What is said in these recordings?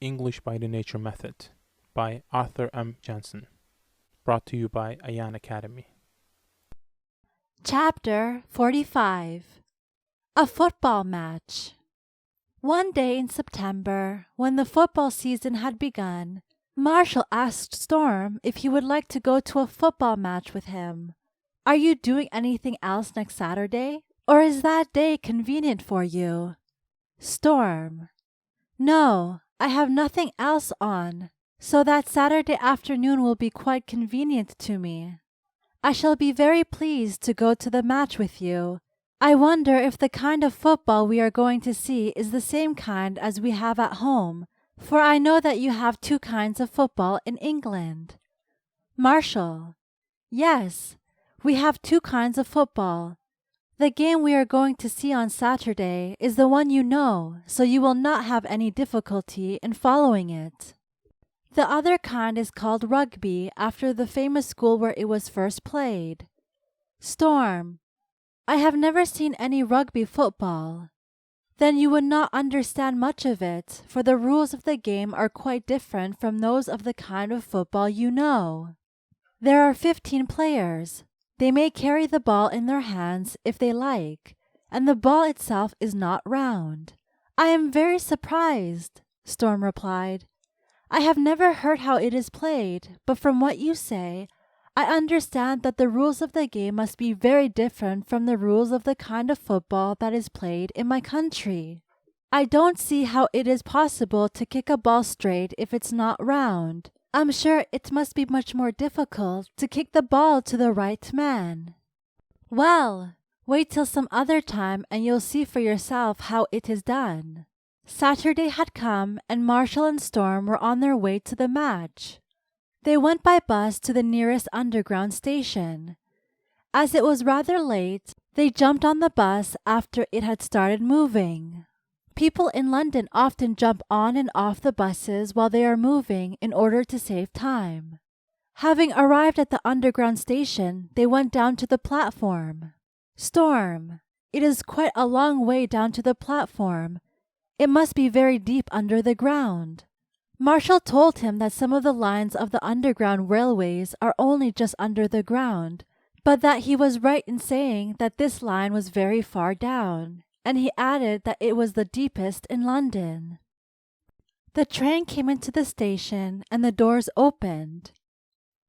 English by the Nature Method by Arthur M. Jensen. Brought to you by Ayan Academy. Chapter 45. A Football Match. One day in September, when the football season had begun, Marshall asked Storm if he would like to go to a football match with him. "Are you doing anything else next Saturday, or is that day convenient for you?" Storm: "No, I have nothing else on, so that Saturday afternoon will be quite convenient to me. I shall be very pleased to go to the match with you. I wonder if the kind of football we are going to see is the same kind as we have at home, for I know that you have two kinds of football in England." Marshall: "Yes, we have two kinds of football. The game we are going to see on Saturday is the one you know, so you will not have any difficulty in following it. The other kind is called rugby, after the famous school where it was first played." Storm: "I have never seen any rugby football." "Then you would not understand much of it, for the rules of the game are quite different from those of the kind of football you know. There are 15 players. They may carry the ball in their hands if they like, and the ball itself is not round." "I am very surprised," Storm replied. "I have never heard how it is played, but from what you say, I understand that the rules of the game must be very different from the rules of the kind of football that is played in my country. I don't see how it is possible to kick a ball straight if it's not round. I'm sure it must be much more difficult to kick the ball to the right man." "Well, wait till some other time and you'll see for yourself how it is done." Saturday had come and Marshall and Storm were on their way to the match. They went by bus to the nearest underground station. As it was rather late, they jumped on the bus after it had started moving. People in London often jump on and off the buses while they are moving in order to save time. Having arrived at the underground station, they went down to the platform. "Storm, it is quite a long way down to the platform. It must be very deep under the ground." Marshall told him that some of the lines of the underground railways are only just under the ground, but that he was right in saying that this line was very far down, and he added that it was the deepest in London. The train came into the station and the doors opened.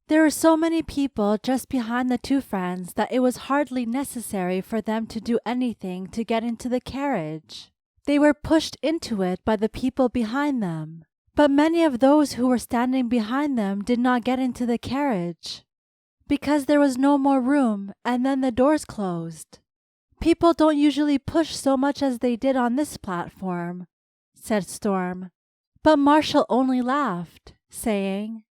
There were so many people just behind the two friends that it was hardly necessary for them to do anything to get into the carriage. They were pushed into it by the people behind them, but many of those who were standing behind them did not get into the carriage, because there was no more room and then the doors closed. "People don't usually push so much as they did on this platform," said Storm. But Marshall only laughed, saying,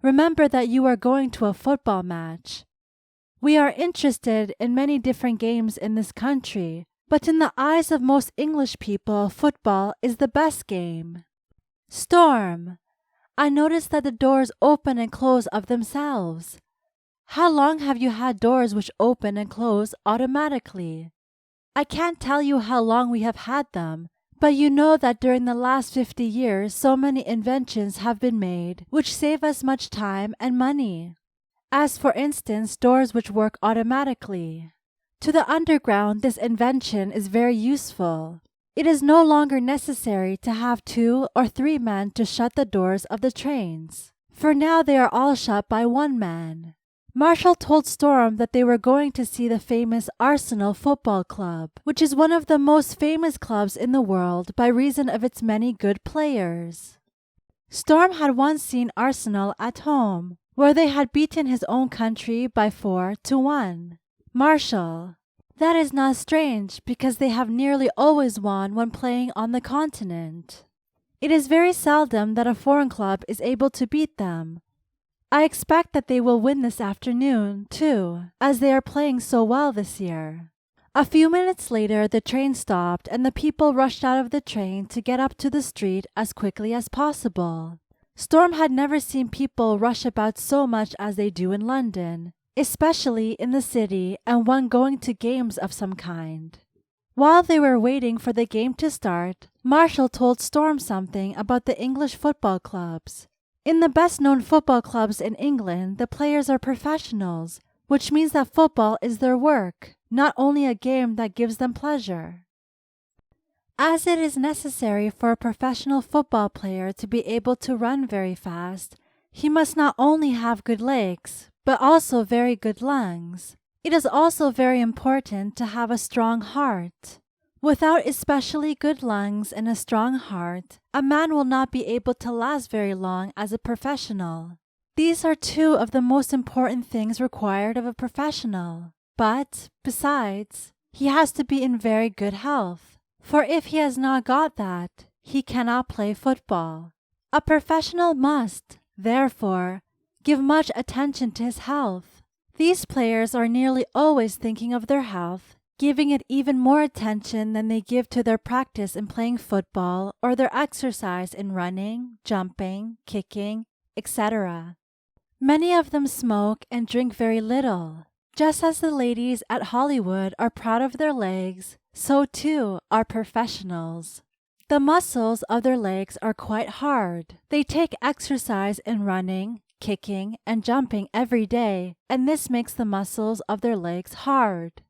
"Remember that you are going to a football match. We are interested in many different games in this country, but in the eyes of most English people, football is the best game." "Storm, I noticed that the doors open and close of themselves. How long have you had doors which open and close automatically?" "I can't tell you how long we have had them, but you know that during the last 50 years so many inventions have been made which save us much time and money. As for instance, doors which work automatically. To the underground this invention is very useful. It is no longer necessary to have 2 or 3 men to shut the doors of the trains, for now they are all shut by 1 man. Marshall told Storm that they were going to see the famous Arsenal Football Club, which is one of the most famous clubs in the world by reason of its many good players. Storm had once seen Arsenal at home, where they had beaten his own country by 4-1. Marshall: "That is not strange, because they have nearly always won when playing on the continent. It is very seldom that a foreign club is able to beat them. I expect that they will win this afternoon, too, as they are playing so well this year." A few minutes later the train stopped and the people rushed out of the train to get up to the street as quickly as possible. Storm had never seen people rush about so much as they do in London, especially in the city and one going to games of some kind. While they were waiting for the game to start, Marshall told Storm something about the English football clubs. In the best-known football clubs in England, the players are professionals, which means that football is their work, not only a game that gives them pleasure. As it is necessary for a professional football player to be able to run very fast, he must not only have good legs, but also very good lungs. It is also very important to have a strong heart. Without especially good lungs and a strong heart, a man will not be able to last very long as a professional. These are two of the most important things required of a professional. But, besides, he has to be in very good health. For if he has not got that, he cannot play football. A professional must, therefore, give much attention to his health. These players are nearly always thinking of their health, giving it even more attention than they give to their practice in playing football or their exercise in running, jumping, kicking, etc. Many of them smoke and drink very little. Just as the ladies at Hollywood are proud of their legs, so too are professionals. The muscles of their legs are quite hard. They take exercise in running, kicking, and jumping every day, and this makes the muscles of their legs hard.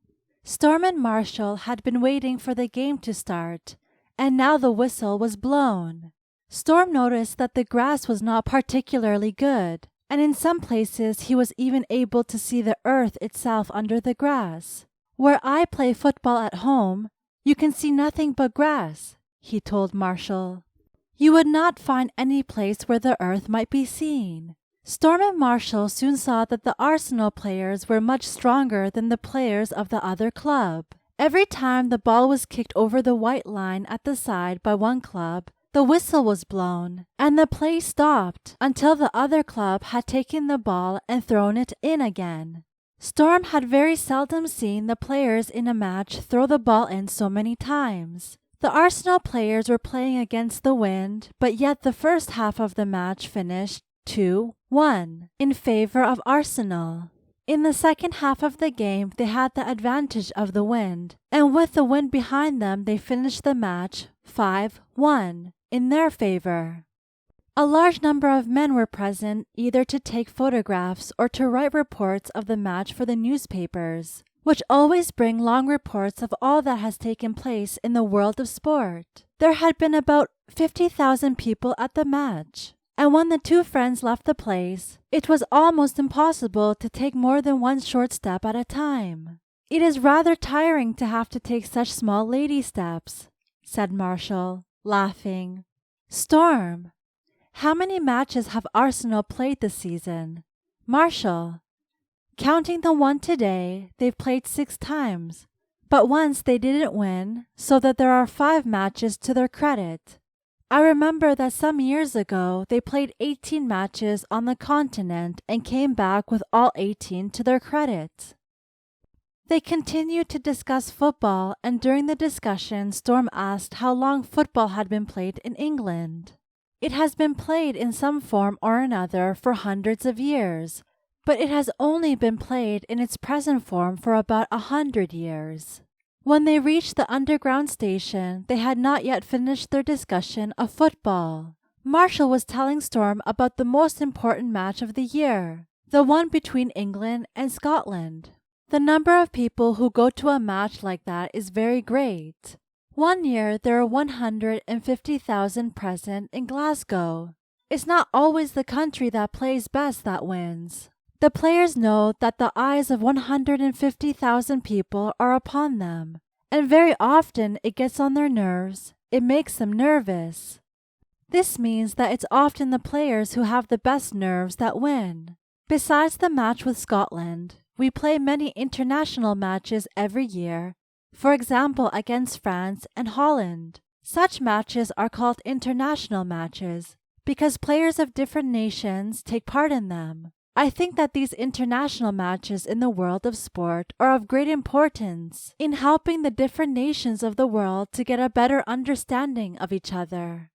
Storm and Marshall had been waiting for the game to start, and now the whistle was blown. Storm noticed that the grass was not particularly good, and in some places he was even able to see the earth itself under the grass. "Where I play football at home, you can see nothing but grass," he told Marshall. "You would not find any place where the earth might be seen." Storm and Marshall soon saw that the Arsenal players were much stronger than the players of the other club. Every time the ball was kicked over the white line at the side by one club, the whistle was blown, and the play stopped until the other club had taken the ball and thrown it in again. Storm had very seldom seen the players in a match throw the ball in so many times. The Arsenal players were playing against the wind, but yet the first half of the match finished 2-1 in favor of Arsenal. In the second half of the game, they had the advantage of the wind, and with the wind behind them, they finished the match 5-1 in their favor. A large number of men were present, either to take photographs or to write reports of the match for the newspapers, which always bring long reports of all that has taken place in the world of sport. There had been about 50,000 people at the match, and when the two friends left the place, it was almost impossible to take more than one short step at a time. "It is rather tiring to have to take such small lady steps," said Marshall, laughing. "Storm, how many matches have Arsenal played this season?" "Marshall, counting the one today, they've played 6 times, but once they didn't win, so that there are 5 matches to their credit. I remember that some years ago they played 18 matches on the continent and came back with all 18 to their credit." They continued to discuss football, and during the discussion, Storm asked how long football had been played in England. "It has been played in some form or another for hundreds of years, but it has only been played in its present form for about 100 years. When they reached the underground station, they had not yet finished their discussion of football. Marshall was telling Storm about the most important match of the year, the one between England and Scotland. The number of people who go to a match like that is very great. One year there are 150,000 present in Glasgow. It's not always the country that plays best that wins. The players know that the eyes of 150,000 people are upon them, and very often it gets on their nerves. It makes them nervous. This means that it's often the players who have the best nerves that win. Besides the match with Scotland, we play many international matches every year, for example against France and Holland. Such matches are called international matches because players of different nations take part in them. I think that these international matches in the world of sport are of great importance in helping the different nations of the world to get a better understanding of each other."